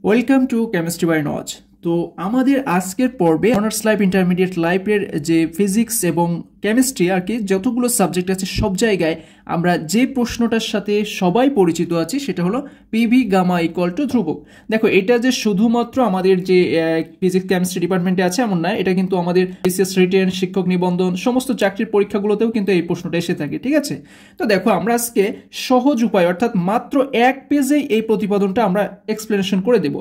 Welcome to chemistry by নজ। তো আমাদের আজকের পর্বে অনার্স লাইফ, ইন্টারমিডিয়েট লাইফের যে ফিজিক্স এবং কেমিস্ট্রি আর কি যতগুলো সাবজেক্ট আছে সব জায়গায় আমরা যে প্রশ্নটার সাথে সবাই পরিচিত আছি সেটা হলো পিভি গামা ইকুয়াল টু ধ্রুবক। দেখো এটা যে শুধুমাত্র আমাদের যে ফিজিক্স কেমিস্ট্রি ডিপার্টমেন্টে আছে এমন না, এটা কিন্তু আমাদের বিসিএস রিটেন, শিক্ষক নিবন্ধন, সমস্ত চাকরির পরীক্ষাগুলোতেও কিন্তু এই প্রশ্নটা এসে থাকে। ঠিক আছে, তো দেখো আমরা আজকে সহজ উপায় অর্থাৎ মাত্র এক পেজেই এই প্রতিপাদনটা আমরা এক্সপ্লেনেশন করে দেব।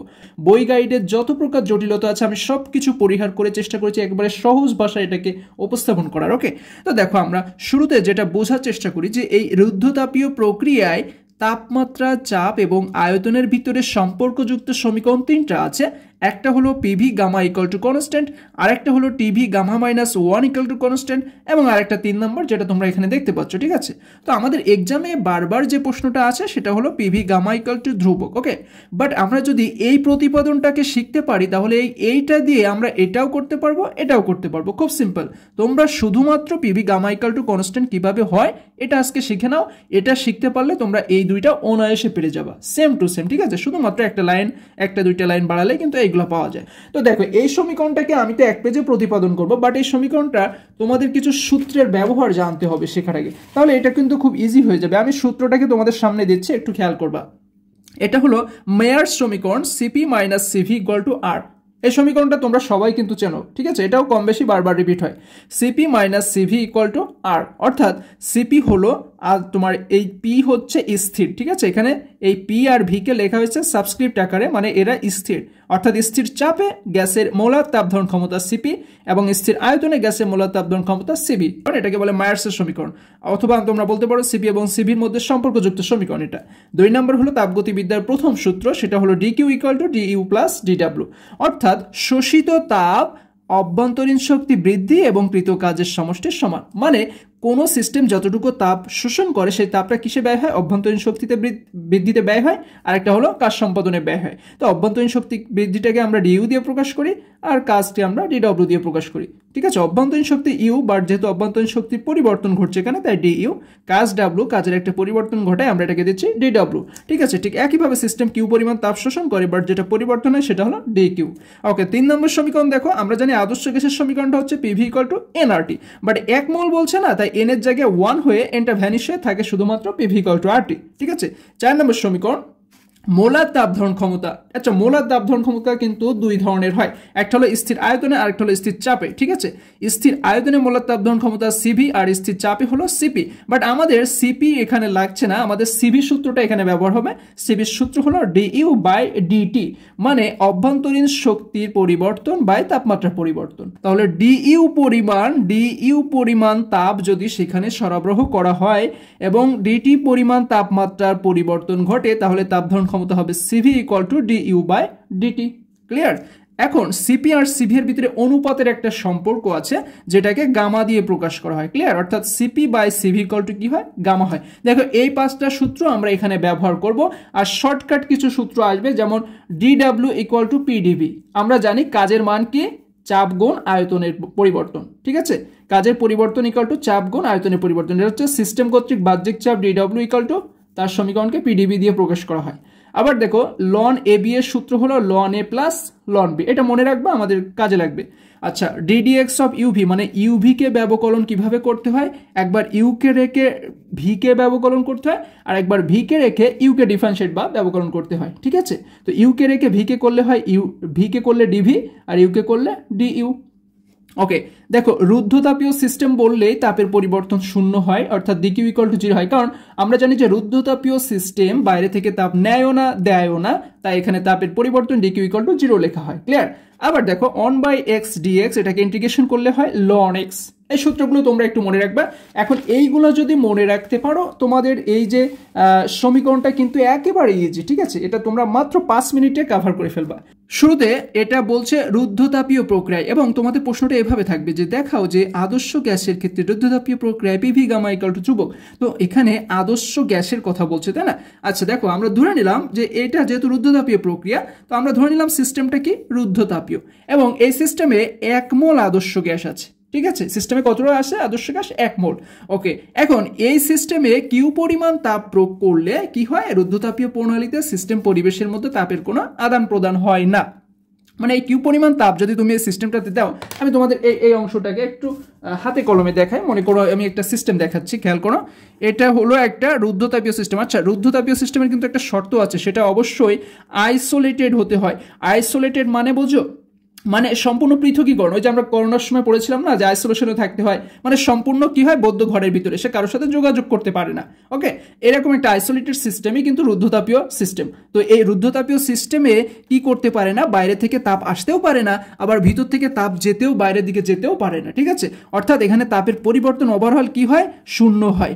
বই গাইডের যত প্রকার জটিলতা আছে আমি সব কিছু পরিহার করে চেষ্টা করেছি একবারে সহজ ভাষায় এটাকে উপস্থাপন করার। ওকে, তো দেখো আমরা শুরুতে যেটা বোঝার চেষ্টা করি যে এই রুদ্ধতাপীয় প্রক্রিয়ায় তাপমাত্রা, চাপ এবং আয়তনের ভিতরে সম্পর্কযুক্ত সমীকরণ তিনটা আছে। একটা হলো PV gamma equal to constant, আরেকটা হলো TV gamma minus 1 equal to constant এবং আরেকটা 3 নম্বর যেটা তোমরা এখানে দেখতে পাচ্ছ। ঠিক আছে, তো আমাদের এক্সামে বারবার যে প্রশ্নটা আছে সেটা হলো পিভি গামা ইকুয়াল টু ধ্রুবক। ওকে, বাট আমরা যদি এই প্রতিপাদনটাকে শিখতে পারি তাহলে এইটা দিয়ে আমরা এটাও করতে পারবো, এটাও করতে পারবো। খুব সিম্পল, তোমরা শুধুমাত্র PV gamma equal to constant কিভাবে হয় এটা আজকে শিখে নাও। এটা শিখতে পারলে তোমরা এই দুইটা অনায়াসে পেরে যাবা, সেম টু সেম। ঠিক আছে, শুধুমাত্র একটা লাইন, একটা দুইটা লাইন বাড়ালে কিন্তু এইগুলো পাওয়া যায়। তো দেখো এই সমীকরণটাকে আমি তো এক পেজে প্রতিপাদন করব, বাট এই সমীকরণটা তোমাদের কিছু সূত্রের ব্যবহার জানতে হবে শেখার আগে, তাহলে এটা কিন্তু খুব ইজি হয়ে যাবে। আমি সূত্রটাকে তোমাদের সামনে দিচ্ছি, একটু খেয়াল করবা। এটা হলো মেয়ার্স সমীকরণ, CP minus CV equal to R. এই সমীকরণটা তোমরা সবাই কিন্তু চেনো। ঠিক আছে, এটাও কম বেশি বারবার রিপিট হয়। CP minus CV equal to R, অর্থাৎ সিপি হলো আর তোমার এই পি হচ্ছে স্থির। ঠিক আছে, এখানে এই পি আর ভি কে লেখা হয়েছে সাবস্ক্রিপ্ট আকারে, মানে এরা স্থির, অর্থাৎ স্থির চাপে গ্যাসের মোলার তাপ ধারণ ক্ষমতা সিপি এবং স্থির আয়তনে গ্যাসের মোলার তাপ ধারণ ক্ষমতা সিবি। এটাকে বলে মায়ার্সের সমীকরণ, অথবা তোমরা বলতে পারো সিপি এবং সিভির মধ্যে সম্পর্কযুক্ত সমীকরণ। এটা 2 নম্বর হলো তাপগতিবিদ্যার প্রথম সূত্র, সেটা হলো DQ equal to DU plus DW, অর্থাৎ শোষিত তাপ অভ্যন্তরীণ শক্তি বৃদ্ধি এবং কৃত কাজের সমষ্টির সমান। মানে কোনো সিস্টেম যতটুকু তাপ শোষণ করে সেই তাপটা কিসে ব্যয় হয়? অভ্যন্তরীণ শক্তিতে বৃদ্ধিতে ব্যয় হয়, আর একটা হলো কাজ সম্পাদনে ব্যয় হয়। তো অভ্যন্তরীণ শক্তি বৃদ্ধিটাকে আমরা ডিইউ দিয়ে প্রকাশ করি আর কাজটি আমরা ডিডব্লিউ দিয়ে প্রকাশ করি। ঠিক আছে, অভ্যন্তরীণ শক্তি ইউ, বাট যেহেতু অভ্যন্তরীণ শক্তির পরিবর্তন ঘটছে এখানে তাই ডিইউ, কাজ ডাব্লিউ, কাজের একটা পরিবর্তন ঘটায় আমরা এটাকে দিচ্ছি ডিডব্লিউ। ঠিক আছে, ঠিক একইভাবে সিস্টেম কিউ পরিমাণ তাপ শোষণ করে, বাট যেটা পরিবর্তন হয় সেটা হলো ডিকিউ। ওকে, 3 নম্বর সমীকরণ দেখো, আমরা জানি আদর্শ গ্যাসের সমীকরণটা হচ্ছে PV equal to nRT, but এক মোল বলছে না, তাই এন এর জায়গায় 1 হয়ে এনটা ভ্যানিশ হয়ে থাকে শুধুমাত্র পিভি ইকুয়াল টু আরটি। ঠিক আছে, 4 নম্বর সমীকরণ মোলার তাপ ধারণ ক্ষমতা। আচ্ছা, মোলার তাপ ধারণ ক্ষমতা কিন্তু দুই ধরনের হয়, একটা হলো স্থির আয়তনে আর একটা হলো স্থির চাপে। ঠিক আছে, স্থির আয়তনে মোলার তাপ ধারণ ক্ষমতা সিভি আর স্থির চাপে হলো সিপি, বাট আমাদের সিপি এখানে লাগছে না, আমাদের সিভি সূত্রটা এখানে ব্যবহার হবে। সিভির সূত্র হলো ডিইউ বাই ডিটি, মানে অভ্যন্তরীণ শক্তির পরিবর্তন বাই তাপমাত্রার পরিবর্তন। তাহলে ডিইউ পরিমাণ তাপ যদি সেখানে সরবরাহ করা হয় এবং ডিটি পরিমাণ তাপমাত্রার পরিবর্তন ঘটে তাহলে তাপ ধারণ ক্ষমতা হবে CV equal to DU by DT. Clear? এখন সিপি আর সিভি এর ভিতরে অনুপাতের একটা সম্পর্ক আছে যেটাকে গামা দিয়ে প্রকাশ করা হয়। ক্লিয়ার? অর্থাৎ CP by CV equal to কি হয়? গামা হয়। দেখো এই 5টা সূত্র আমরা এখানে ব্যবহার করব, আর শর্টকাট কিছু সূত্র আসবে, যেমন ডিডব্লিউ ইকুয়াল টু পিডিভি। আমরা জানি কাজের মান কি? চাপ গুণ আয়তনের পরিবর্তন। ঠিক আছে, কাজের পরিবর্তন ইকুয়াল টু চাপ গুণ আয়তনের পরিবর্তন। এটা হচ্ছে সিস্টেম কর্তৃক বাহ্যিক চাপ ডিডব্লিউ ইকুয়াল টু তার সমীকরণকে পিডিবি দিয়ে প্রকাশ করা হয়। আবার দেখো লন এ বি এর সূত্র হলো লন এ প্লাস লন বি, এটা মনে রাখবা, আমাদের কাজে লাগবে। আচ্ছা, ডিডিএক্স অফ ইউভি, মানে ইউভি কে ব্যবকলন কিভাবে করতে হয়? একবার ইউ কে রেখে ভি কে ব্যবকলন করতে হয়, আর একবার ভি কে রেখে ইউ কে ডিফারেন্সিয়েট বা ব্যবকলন করতে হয়। ঠিক আছে, তো ইউ কে রেখে ভি কে করলে হয় ভি কে করলে ডিভি আর ইউ কে করলে ডিইউ। ওকে, দেখো রুদ্ধতাপীয় সিস্টেম বললেই তাপের পরিবর্তন শূন্য হয়, অর্থাৎ ডিকিউ ইকুয়াল টু 0 হয়, কারণ আমরা জানি যে রুদ্ধতাপীয় সিস্টেম বাইরে থেকে তাপ নেয়ও না দেয়ও না, তাই এখানে তাপের পরিবর্তন ডিকিউ ইকুয়াল টু 0 লেখা হয়। ক্লিয়ার? আবার দেখো 1/x dx, এটাকে ইন্টিগ্রেশন করলে হয় ln x। এই সূত্রগুলো তোমরা একটু মনে রাখবা। এখন এইগুলো যদি মনে রাখতে পারো তোমাদের এই যে সমীকরণটা কিন্তু একেবারে ইজি। ঠিক আছে, এটা তোমরা মাত্র 5 মিনিটে কভার করে ফেলবা। শুরুতে এটা বলছে রুদ্ধতাপীয় প্রক্রিয়া, এবং তোমাদের প্রশ্নটা এভাবে থাকবে যে দেখাও যে আদর্শ গ্যাসের ক্ষেত্রে রুদ্ধতাপীয় প্রক্রিয়ায় পিভি গামা ইকুয়াল টু ধ্রুবক। তো এখানে আদর্শ গ্যাসের কথা বলছে, তাই না? আচ্ছা দেখো, আমরা ধরে নিলাম যে এটা যেহেতু রুদ্ধতাপীয় প্রক্রিয়া, তো আমরা ধরে নিলাম সিস্টেমটা কি? রুদ্ধতাপীয়, এবং এই সিস্টেমে 1 মোল আদর্শ গ্যাস আছে। ঠিক আছে, সিস্টেমে কতটা আসে আদর্শ গ্যাস 1 মোল। ওকে, এখন এই সিস্টেমে কিউ পরিমাণ তাপ প্রয়োগ করলে কি হয়, রুদ্ধতাপীয় প্রণালীতে সিস্টেম পরিবেশের মধ্যে তাপের কোনো আদান প্রদান হয় না। মানে এই কিউ পরিমাণ তাপ যদি তুমি এই সিস্টেমটাতে দাও, আমি তোমাদের এই অংশটাকে একটু হাতে কলমে দেখাই। মনে করো আমি একটা সিস্টেম দেখাচ্ছি, খেয়াল করো, এটা হলো একটা রুদ্ধতাপীয় সিস্টেম। আচ্ছা, রুদ্ধতাপীয় সিস্টেমের কিন্তু একটা শর্ত আছে, সেটা অবশ্যই আইসোলেটেড হতে হয়। আইসোলেটেড মানে বোঝো, মানে সম্পূর্ণ পৃথকীকরণ। ওই যে আমরা করোনার সময় পড়েছিলাম না যে আইসোলেশনে থাকতে হয়, মানে সম্পূর্ণ কি হয়, বদ্ধ ঘরের ভিতরে, সে কারোর সাথে যোগাযোগ করতে পারে না। ওকে, এরকম একটা আইসোলেটেড সিস্টেমই কিন্তু রুদ্ধতাপীয় সিস্টেম। তো এই রুদ্ধতাপীয় সিস্টেমে কি করতে পারে না, বাইরে থেকে তাপ আসতেও পারে না, আবার ভিতর থেকে তাপ যেতেও বাইরের দিকে যেতেও পারে না। ঠিক আছে, অর্থাৎ এখানে তাপের পরিবর্তন ওভারঅল কি হয়, শূন্য হয়।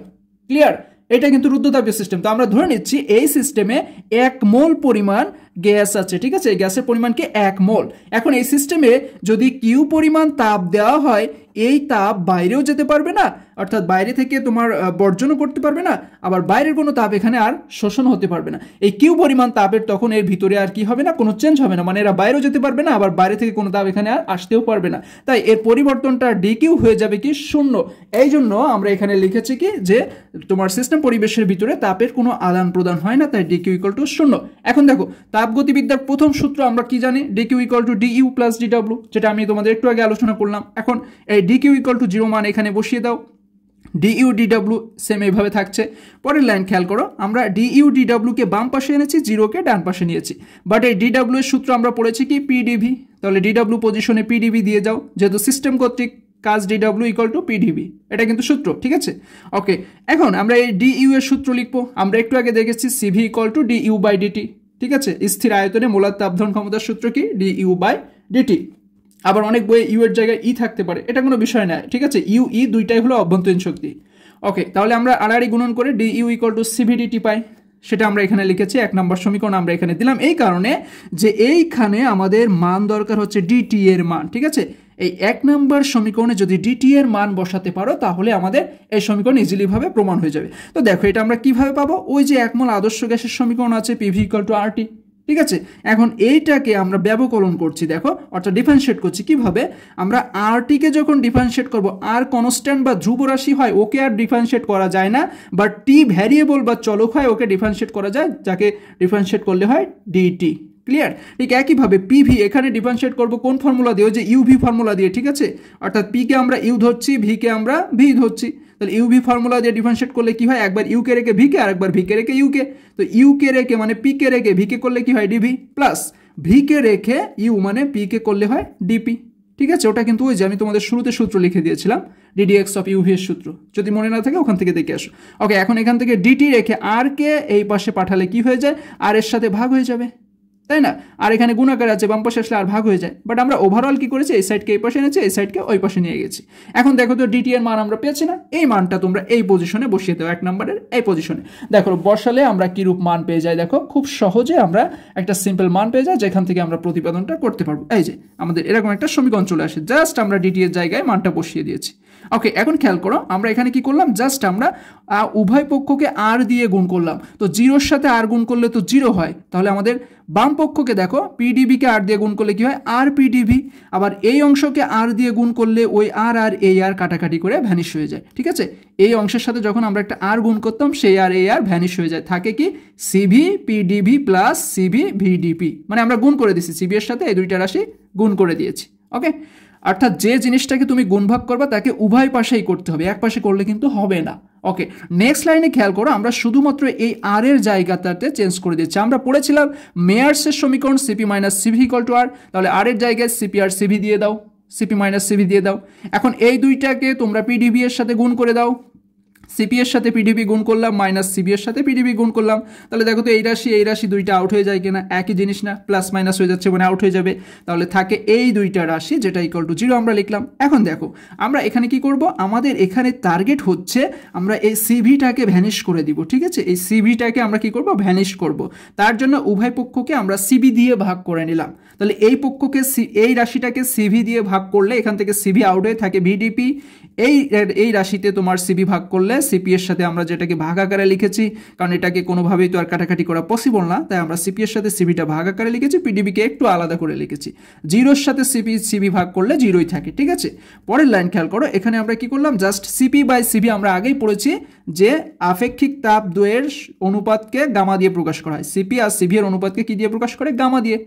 ক্লিয়ার? এটা কিন্তু রুদ্ধতাপীয় সিস্টেম। তো আমরা ধরে নিচ্ছি এই সিস্টেমে 1 মোল পরিমাণ গ্যাস আছে। ঠিক আছে, এই গ্যাসের পরিমাণ কি 1 মোল। এখন এই সিস্টেমে যদি কিউ পরিমাণ তাপ দেওয়া হয়, এই তাপ বাইরেও যেতে পারবে না, অর্থাৎ বাইরে থেকে তোমার বর্জনও করতে পারবে না, আবার বাইরের কোনো তাপ এখানে আর শোষণ হতে পারবে না। এই কিউ পরিমাণ তাপের তখন এর ভিতরে আর কি হবে না, কোনো চেঞ্জ হবে না, মানে এরা বাইরেও যেতে পারবে না, আবার বাইরে থেকে কোনো তাপ এখানে আর আসতেও পারবে না। তাই এর পরিবর্তনটা ডি কিউ হয়ে যাবে কি, শূন্য। এই জন্য আমরা এখানে লিখেছি কি যে তোমার সিস্টেম পরিবেশের ভিতরে তাপের কোনো আদান প্রদান হয় না, তাই ডি কিউ ইকুয়াল টু শূন্য। এখন দেখো, তাপগতিবিদ্যার প্রথম সূত্র আমরা কি জানি, D Q equal to D U plus D W, যেটা আমি তোমাদের একটু আগে আলোচনা করলাম। এখন এই ডি কিউ ইকুয়াল টু 0 মান এখানে বসিয়ে দাও, ডিইউ ডিডব্লিউ সেম এইভাবে থাকছে। পরের লাইন খেয়াল করো, আমরা ডিইউ ডিডব্লিউকে বাম পাশে এনেছি, 0কে ডান পাশে নিয়েছি, বাট এই ডিডব্লিউ এর সূত্র আমরা পড়েছি কি, পিডিভি। তাহলে ডিডব্লিউ পজিশনে পিডিভি দিয়ে যাও, যেহেতু সিস্টেম কর্তৃক কাজ ডিডব্লিউ ইকুয়াল টু পিডিভি, এটা কিন্তু সূত্র। ঠিক আছে, ওকে, এখন আমরা এই ডিইউ এর সূত্র লিখবো। আমরা একটু আগে দেখেছি CV equal to DU by DT. ঠিক আছে, স্থির আয়তনে মোলার তাপ ধারণ ক্ষমতার সূত্র কি, ডিইউ বাই ডিটি। আবার অনেক বইয়ে ইউ এর জায়গায় ই থাকতে পারে, এটা কোনো বিষয় না। ঠিক আছে, ইউ ই দুইটাই হলো অভ্যন্তরীণ শক্তি। ওকে, তাহলে আমরা আড়াআড়ি গুণন করে ডি ইউ ইকুয়াল টু সিভিডিটি পাই, সেটা আমরা এখানে লিখেছি। 1 নম্বর সমীকরণ আমরা এখানে দিলাম এই কারণে যে এইখানে আমাদের মান দরকার হচ্ছে ডিটি এর মান। ঠিক আছে, এই 1 নম্বর সমীকরণে যদি ডিটি এর মান বসাতে পারো, তাহলে আমাদের এই সমীকরণ ইজিলি ভাবে প্রমাণ হয়ে যাবে। তো দেখো, এটা আমরা কিভাবে পাবো, ওই যে 1 মোল আদর্শ গ্যাসের সমীকরণ আছে, পিভি ইকুয়াল টু আরটি। ঠিক আছে, এখন এইটাকে আমরা ব্যবকলন করছি, দেখো, অর্থাৎ ডিফারেন্সিয়েট করছি। কিভাবে, আমরা আরটিকে যখন ডিফারেন্সিয়েট করব, আর কনস্ট্যান্ট বা ধ্রুব রাশি হয়, ওকে আর ডিফারেন্সিয়েট করা যায় না, বাট টি ভ্যারিয়েবল বা চলক হয়, ওকে ডিফারেন্সিয়েট করা যায়, যাকে ডিফারেন্সিয়েট করলে হয় ডিটি। ক্লিয়ার? ঠিক একইভাবে পিভি এখানে ডিফারেন্সিয়েট করব কোন ফর্মুলা দিয়ে, ওই যে ইউভি ফর্মুলা দিয়ে। ঠিক আছে, অর্থাৎ পি কে আমরা ইউ ধরছি, ভি কে আমরা ভি ধরছি। তাহলে ইউভি ফর্মুলা দিয়ে ডিফারেন্সিয়েট করলে কি হয়, একবার ইউ কে রেখে ভি কে, আর একবার ভি কে রেখে ইউ কে। তো ইউ কে রেখে মানে পি কে রেখে ভি কে করলে কি হয়, ডিভি, প্লাস ভি কে রেখে ইউ মানে পি কে করলে হয় ডিপি। ঠিক আছে, ওটা কিন্তু ওই যে আমি তোমাদের শুরুতে সূত্র লিখে দিয়েছিলাম, ডিডিএক্স অফ ইউভি এর সূত্র, যদি মনে না থাকে ওখান থেকে দেখে আসো। ওকে, এখন এখান থেকে ডিটি রেখে আর কে এই পাশে পাঠালে কি হয়ে যায়, আর এর সাথে ভাগ হয়ে যাবে, তাই না? আর এখানে গুণাকার আছে, বাম পাশে আসলে আর ভাগ হয়ে যায়। বাট আমরা ওভারঅল কি করেছি, এই সাইডকে এই পাশে এনেছি, এই সাইডকে ওই পাশে নিয়ে গেছি। এখন দেখো তো ডিটি এর মান আমরা পেয়েছি না, এই মানটা তোমরা এই পজিশনে বসিয়ে দাও, 1 নম্বরের এই পজিশনে। দেখো বসালে আমরা কি রূপ মান পেয়ে যাই, দেখো খুব সহজে আমরা একটা সিম্পল মান পেয়ে যাই, যেখান থেকে আমরা প্রতিপাদনটা করতে পারবো। এই যে আমাদের এরকম একটা সমীকরণ চলে আসে, জাস্ট আমরা ডিটি এর জায়গায় মানটা বসিয়ে দিয়েছি। ওকে, এখন খেয়াল করো, আমরা এখানে কি করলাম, জাস্ট আমরা উভয় পক্ষকে আর দিয়ে গুণ করলাম। তো 0-র সাথে আর গুণ করলে তো 0 হয়, তাহলে আমাদের বাম পক্ষকে দেখো, পিডিবিকে আর দিয়ে গুণ করলে কি হয়, আর পিডিবি। আবার এই অংশকে আর দিয়ে গুণ করলে ওই আর আর এই আর কাটাকাটি করে ভ্যানিশ হয়ে যায়। ঠিক আছে, এই অংশের সাথে যখন আমরা একটা আর গুণ করতাম, সেই আর এই আর ভ্যানিশ হয়ে যায়, থাকে কি CV PDB plus CV VDP, মানে আমরা গুণ করে দিয়েছি, সিভি এর সাথে এই দুইটা রাশি গুণ করে দিয়েছি। ওকে, অর্থাৎ যে জিনিসটাকে তুমি গুণভাগ করবা তাকে উভয় পাশেই করতে হবে, এক পাশে করলে কিন্তু হবে না। ওকে, নেক্সট লাইনে খেয়াল করো, আমরা শুধুমাত্র এই আর এর জায়গাটাতে চেঞ্জ করে দিচ্ছি। আমরা পড়েছিলাম মেয়ার্সের সমীকরণ CP minus CV equal to R, তাহলে আর এর জায়গায় সিপি আর সিভি দিয়ে দাও, সিপি মাইনাস সিভি দিয়ে দাও। এখন এই দুইটাকে তোমরা পিডিবি এর সাথে গুণ করে দাও, সিপি এর সাথে পিডিবি গুণ করলাম, মাইনাস সিবি এর সাথে পিডিবি গুণ করলাম। তাহলে দেখো তো এই রাশি দুইটা আউট হয়ে যায় কিনা, একই জিনিস না, প্লাস মাইনাস হয়ে যাচ্ছে মানে আউট হয়ে যাবে। তাহলে থাকে এই দুইটা রাশি, যেটা ইকুয়াল টু 0 আমরা লিখলাম। এখন দেখো আমরা এখানে কি করব, আমাদের এখানে টার্গেট হচ্ছে আমরা এই সিভিটাকে ভ্যানিশ করে দিব। ঠিক আছে, এই সিভিটাকে আমরা কি করব, ভ্যানিশ করব। তার জন্য উভয় পক্ষকে আমরা সিবি দিয়ে ভাগ করে নিলাম। তাহলে এই পক্ষকে এই রাশিটাকে সিভি দিয়ে ভাগ করলে এখান থেকে সিভি আউট হয়ে থাকে ভিডিপি, এই রাশিতে তোমার সিবি ভাগ করলে সিপি এর সাথে আমরা যেটাকে ভাগ আকারে লিখেছি, কারণ এটাকে কোনোভাবেই তো আর কাটাকাটি করা পসিবল না, তাই আমরা সিপি এর সাথে সিবিটা ভাগ আকারে লিখেছি, পিডিবিকে একটু আলাদা করে লিখেছি। জিরোর সাথে সিবি ভাগ করলে জিরোই থাকে, ঠিক আছে। পরের লাইন খেয়াল করো, এখানে আমরা কি করলাম, জাস্ট সিপি বাই সিবি আমরা আগেই পড়েছি যে আপেক্ষিক তাপ দ্বয়ের অনুপাতকে গামা দিয়ে প্রকাশ করা হয়। সিপি আর সিভি এর অনুপাতকে কি দিয়ে প্রকাশ করে, গামা দিয়ে,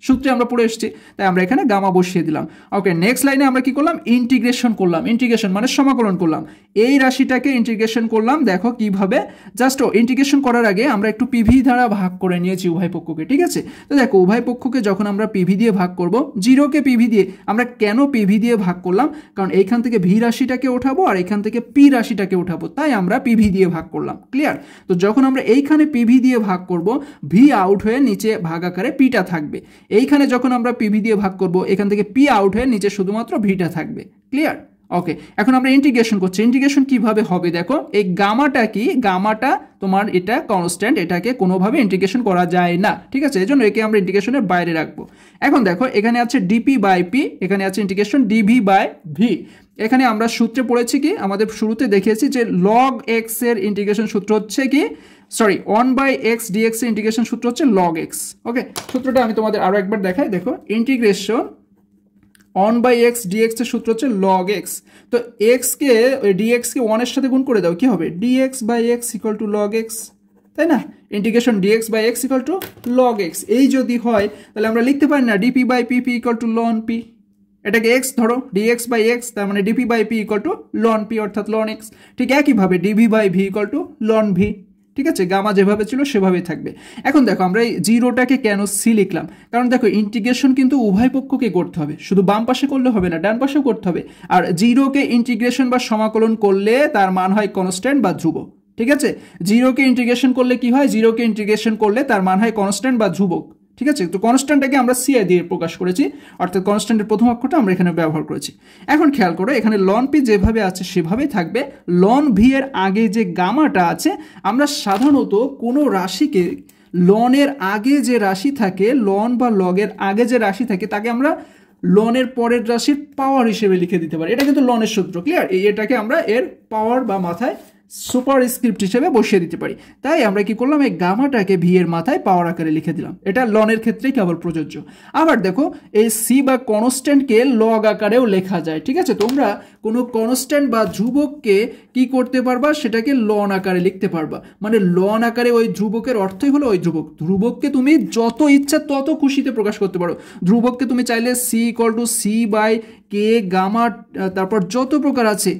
সূত্রে আমরা পড়ে এসেছি, তাই আমরা এখানে গামা বসিয়ে দিলাম। ওকে, নেক্সট লাইনে আমরা কি করলাম, ইন্টিগ্রেশন করলাম। ইন্টিগ্রেশন মানে সমাকলন করলাম, এই রাশিটাকে ইন্টিগ্রেশন করলাম। দেখো কিভাবে, জাস্ট ইন্টিগ্রেশন করার আগে আমরা একটু পিভি দ্বারা ভাগ করে নিয়েছি উভয় পক্ষকে, ঠিক আছে। তো দেখো উভয় পক্ষকে যখন আমরা পিভি দিয়ে ভাগ করব, জিরোকে পিভি দিয়ে, আমরা কেন পিভি দিয়ে ভাগ করলাম, কারণ এইখান থেকে ভি রাশিটাকে ওঠাবো আর এইখান থেকে পি রাশিটাকে ওঠাবো, তাই আমরা পিভি দিয়ে ভাগ করলাম। ক্লিয়ার? তো যখন আমরা এইখানে পিভি দিয়ে ভাগ করব, ভি আউট হয়ে নিচে ভাগ আকারে পিটা থাকবে। এইখানে যখন আমরা পিভি দিয়ে ভাগ করব, এখান থেকে পি আউট হয়ে নিচে শুধুমাত্র ভিটা থাকবে। ক্লিয়ার? ওকে, এখন আমরা ইন্টিগ্রেশন করছি। ইন্টিগ্রেশন কিভাবে হবে দেখো, এই গামাটা কি, গামাটা তোমার এটা কনস্ট্যান্ট, এটাকে কোনোভাবে ইন্টিগ্রেশন করা যায় না, ঠিক আছে, এজন্য একে আমরা ইন্টিগ্রেশনের বাইরে রাখবো। এখন দেখো এখানে আছে ডিপি বাই পি, এখানে আছে ইন্টিগ্রেশন ডিভি বাই ভি। এখানে আমরা সূত্রে পড়েছি কি, আমাদের শুরুতে দেখিয়েছি যে লগ এক্স এর ইন্টিগ্রেশন সূত্র হচ্ছে কি, সরি 1/x dx এর ইন্টিগ্রেশন সূত্র হচ্ছে log x। ওকে, সূত্রটা আমি তোমাদের আরো একবার দেখাই, দেখো ইন্টিগ্রেশন 1/x dx এর সূত্র হচ্ছে log x। তো x কে dx কে 1 এর সাথে গুণ করে দাও, কি হবে, dx by x equal to log x, তাই না। Integration dx by x equal to log x, এই যদি হয় তাহলে আমরা লিখতে পারি না dp by pp equal to ln p, এটাকে x ধরো, dx by x, তার মানে dp by p equal to ln p অর্থাৎ ln x। ঠিক একইভাবে dv by v equal to ln v, ঠিক আছে, গামা যেভাবে ছিল সেভাবেই থাকবে। এখন দেখো আমরা এই জিরোটাকে কেন সি লিখলাম, কারণ দেখো ইন্টিগ্রেশন কিন্তু উভয় পক্ষকে করতে হবে, শুধু বাম পাশে করলে হবে না, ডান পাশেও করতে হবে। আর জিরোকে ইন্টিগ্রেশন বা সমাকলন করলে তার মান হয় কনস্ট্যান্ট বা ধ্রুবক, ঠিক আছে। জিরোকে ইন্টিগ্রেশন করলে কি হয়, জিরোকে ইন্টিগ্রেশন করলে তার মান হয় কনস্ট্যান্ট বা ধ্রুবক, ঠিক আছে। তো কনস্ট্যান্টটাকে আমরা সি দিয়ে প্রকাশ করেছি, অর্থাৎ কনস্ট্যান্টের প্রথম অক্ষরটা আমরা এখানে ব্যবহার করেছি। এখন খেয়াল করো এখানে লন পি যেভাবে আছে সেভাবেই থাকবে। লন ভি এর আগে যে গামাটা আছে, আমরা সাধারণত কোনো রাশিকে লনের আগে যে রাশি থাকে, লন বা লগের আগে যে রাশি থাকে, তাকে আমরা লনের পরের রাশির পাওয়ার হিসেবে লিখে দিতে পারি। এটা কিন্তু লনের সূত্র, ক্লিয়ার। এটাকে আমরা এর পাওয়ার বা মাথায় সুপার স্ক্রিপ্ট হিসেবে বসিয়ে দিতে পারি। তাই আমরা কি করলাম, এই গামাটাকে ভি এর মাথায় পাওয়ার আকারে লিখে দিলাম। এটা লনের ক্ষেত্রেই কেবল প্রযোজ্য। আবার দেখো এই সি বা কনস্ট্যান্টকে লগ আকারেও লেখা যায়, ঠিক আছে। তোমরা কোনো কনস্ট্যান্ট বা ধ্রুবককে কি করতে পারবা, সেটাকে লন আকারে লিখতে পারবা। মানে লন আকারে ওই ধ্রুবকের অর্থই হলো ওই ধ্রুবক। ধ্রুবককে তুমি যত ইচ্ছা তত খুশিতে প্রকাশ করতে পারো। ধ্রুবককে তুমি চাইলে C equal to C by K gamma, তারপর যত প্রকার আছে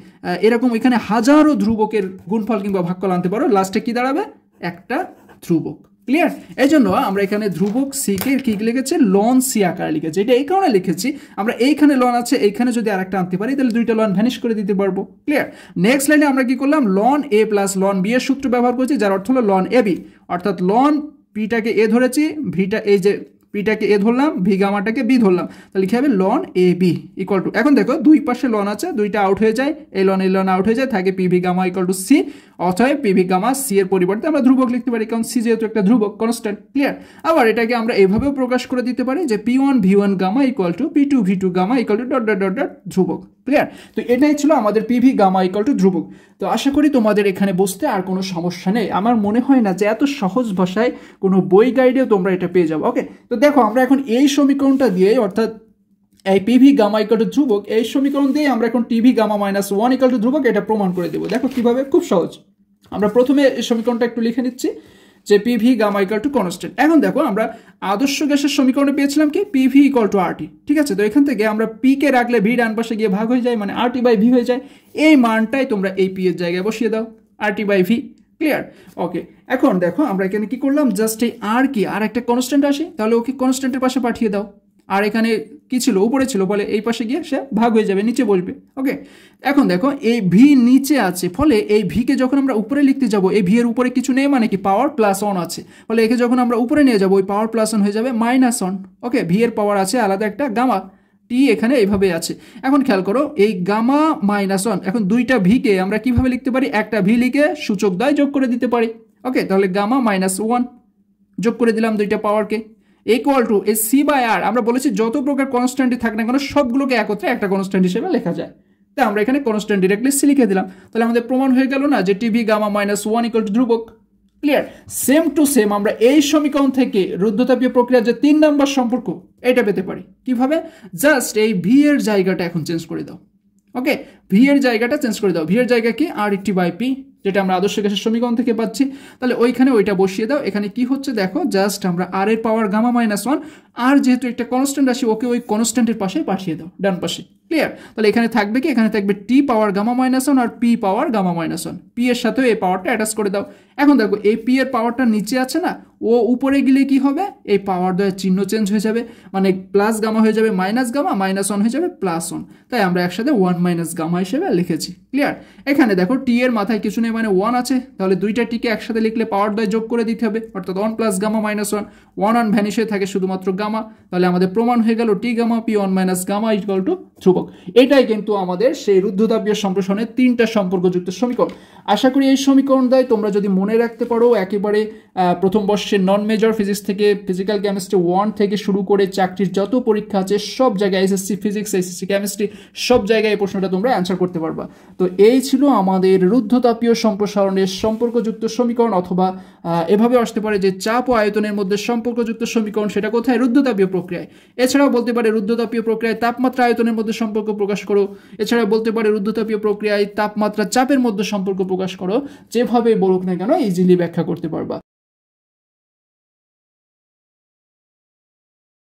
এরকম এখানে হাজারো ধ্রুবকের গুণফল কিংবা ভাগফল আনতে পারো, লাস্টে কি দাঁড়াবে, একটা ধ্রুবক। ক্লিয়ার? এই জন্য আমরা এখানে ধ্রুবক সি কে কি লিখেছি, লন সি আকারে লিখেছি। এটা এই কারণে লিখেছি, আমরা এইখানে লন আছে, এইখানে যদি আরেকটা আনতে পারি তাহলে দুইটা লন ভ্যানিশ করে দিতে পারবো। ক্লিয়ার? নেক্সট লাইনে আমরা কি করলাম, লন এ প্লাস লন বি এর সূত্র ব্যবহার করেছি, যার অর্থ হলো লন এ বি, অর্থাৎ লন পিটাকে এ ধরেছি, ভিটা এই যে পিটাকে এ ধরলাম, ভি গামাটাকে বি ধরলাম, তাহলে কি হবে, ln A B equal to, এখন দেখো দুই পাশে লন আছে, দুইটা আউট হয়ে যায়, এই লন আউট হয়ে যায়, থাকে P V gamma equal to C. অথবা পি ভি গামা সি এর পরিবর্তে আমরা ধ্রুবক লিখতে পারি, কারণ সি যেহেতু একটা ধ্রুবক কনস্ট্যান্ট। ক্লিয়ার? আবার এটাকে আমরা এভাবেও প্রকাশ করে দিতে পারি যে P one V one gamma equal to P two V two gamma equal to dot dot dot dot ধ্রুবক। ক্লিয়ার? তো এটাই ছিল আমাদের P V gamma equal to ধ্রুবক। তো আশা করি তোমাদের এখানে বুঝতে আর কোনো সমস্যা নেই। আমার মনে হয় না যে এত সহজ ভাষায় কোনো বই গাইডেও তোমরা এটা পেয়ে যাবো। ওকে, তো দেখো আমরা এখন এই সমীকরণটা দিয়ে, অর্থাৎ এই পিভি গামা ইকুয়াল টু ধ্রুবক, এই সমীকরণ দিয়ে আমরা এখন TV gamma minus one equal to ধ্রুবক এটা প্রমাণ করে দেবো। দেখো কিভাবে, খুব সহজ। আমরা প্রথমে এই সমীকরণটা একটু লিখে নিচ্ছি যে PV gamma equal to constant. এখন দেখো আমরা আদর্শ গ্যাসের সমীকরণে পেয়েছিলাম কি, পিভি ইকুয়াল টু আরটি, ঠিক আছে। তো এখান থেকে আমরা পি কে রাখলে ভি ডান পাশে গিয়ে ভাগ হয়ে যায়, মানে আরটি বাই ভি হয়ে যায়। এই মানটাই তোমরা এই পি এর জায়গায় বসিয়ে দাও, আরটি বাই ভি। ক্লিয়ার? ওকে, এখন দেখো আমরা এখানে কি করলাম, জাস্ট এই আর কি, আর একটা কনস্ট্যান্ট আসে, তাহলে ওকে কনস্ট্যান্টের পাশে পাঠিয়ে দাও। আর এখানে কি ছিল, উপরে ছিল, বলে এই পাশে গিয়ে সে ভাগ হয়ে যাবে, নিচে বসবে। ওকে, এখন দেখো এই ভি নিচে আছে, ফলে এই ভিকে যখন আমরা উপরে লিখতে যাব, এই ভি এর উপরে কিছু নেই, মানে কি পাওয়ার প্লাস অন আছে, ফলে একে যখন আমরা উপরে নিয়ে যাবো ওই পাওয়ার প্লাস অন হয়ে যাবে মাইনাস অন। ওকে, ভি এর পাওয়ার আছে আলাদা একটা গামা, টি এখানে এইভাবে আছে। এখন খেয়াল করো এই গামা মাইনাস ওয়ান, এখন দুইটা ভিকে আমরা কিভাবে লিখতে পারি, একটা ভি লিখে সূচক দ্বয় যোগ করে দিতে পারি। ওকে, তাহলে গামা মাইনাস ওয়ান যোগ করে দিলাম দুইটা পাওয়ারকে, ইকুয়াল টু এই সি বাই আর। আমরা বলেছি যত প্রকার কনস্ট্যান্টই থাক না কেন সবগুলোকে একত্রে একটা কনস্ট্যান্ট হিসেবে লেখা যায়। তাই আমরা এখানে কনস্ট্যান্ট ডিরেক্টলি সি লিখে দিলাম। তাহলে আমাদের প্রমাণ হয়ে গেল না যে TV gamma minus 1 equal to ধ্রুবক। ক্লিয়ার? সেম টু সেম আমরা এই সমীকরণ থেকে রুদ্ধতাপীয় প্রক্রিয়ার যে 3 নাম্বার সম্পর্ক এটা পেতে পারি। কিভাবে? জাস্ট এই ভি এর জায়গাটা এখন চেঞ্জ করে দাও। ওকে, ভি এর জায়গাটা চেঞ্জ করে দাও। ভি এর জায়গা কি? আর একটি বাই পি, যেটা আমরা আদর্শ গ্যাসের সমীকরণ থেকে পাচ্ছি। তাহলে ওইখানে ওইটা বসিয়ে দাও। এখানে কি হচ্ছে দেখো, জাস্ট আমরা আর এর পাওয়ার গামা মাইনাস 1, আর যেহেতু একটা কনস্ট্যান্ট রাশি, ওকে ওই কনস্ট্যান্টের পাশে পাঠিয়ে দাও, ডান পাশে। ক্লিয়ার? তাহলে এখানে থাকবে কি? এখানে থাকবে টি পাওয়ার গামা মাইনাস 1 আর P power gamma minus 1। P এর সাথেও এই পাওয়ারটা অ্যাটাচ করে দাও। এখন দেখো এই পি এর পাওয়ারটা নিচে আছে না, ও উপরে গেলে কি হবে? এই পাওয়ার দ্বয়ের চিহ্ন চেঞ্জ হয়ে যাবে, মানে প্লাস গামা হয়ে যাবে মাইনাস গামা, মাইনাস 1 হয়ে যাবে প্লাস 1। তাই আমরা একসাথে 1 মাইনাস গামা হিসেবে লিখেছি। ক্লিয়ার? এখানে দেখো টি এর মাথায় কিছু নেই, মানে 1 আছে, তাহলে দুইটা টিকে একসাথে লিখলে পাওয়ার দ্বয় যোগ করে দিতে হবে, অর্থাৎ 1 প্লাস গামা মাইনাস 1, 1 ভ্যানিশ হয়ে থাকে শুধুমাত্র গামা। তাহলে আমাদের প্রমাণ হয়ে গেল T gamma P 1 minus gamma equal to ধ্রুবক। এটাই কিন্তু আমাদের সেই রুদ্ধতাপীয় সম্প্রসারণের 3টা সম্পর্কযুক্ত সমীকরণ। আশা করি এই সমীকরণ দ্বয় তোমরা যদি মনে রাখতে পারো, একেবারে প্রথম বর্ষের নন মেজর ফিজিক্স থেকে ফিজিক্যাল কেমিস্ট্রি 1 থেকে শুরু করে চাকরির যত পরীক্ষা আছে সব জায়গায়, এসএসসি ফিজিক্স, এসএসসি কেমিস্ট্রি, সব জায়গায় এই প্রশ্নটা তোমরা অ্যান্সার করতে পারবা। তো এই ছিল আমাদের রুদ্ধতাপীয় সম্প্রসারণের সম্পর্কযুক্ত সমীকরণ, অথবা এভাবে আসতে পারে যে চাপ ও আয়তনের মধ্যে সম্পর্কযুক্ত সমীকরণ, সেটা কোথায়? রুদ্ধতাপীয় প্রক্রিয়ায়। এছাড়াও বলতে পারে রুদ্ধতাপীয় প্রক্রিয়ায় তাপমাত্রা আয়তনের মধ্যে সম্পর্ক প্রকাশ করো। এছাড়া বলতে পারে রুদ্ধতাপীয় প্রক্রিয়ায় তাপমাত্রা চাপের মধ্যে সম্পর্ক প্রকাশ করো। যেভাবে বলুক না কেন ইজিলি ব্যাখ্যা করতে পারবা।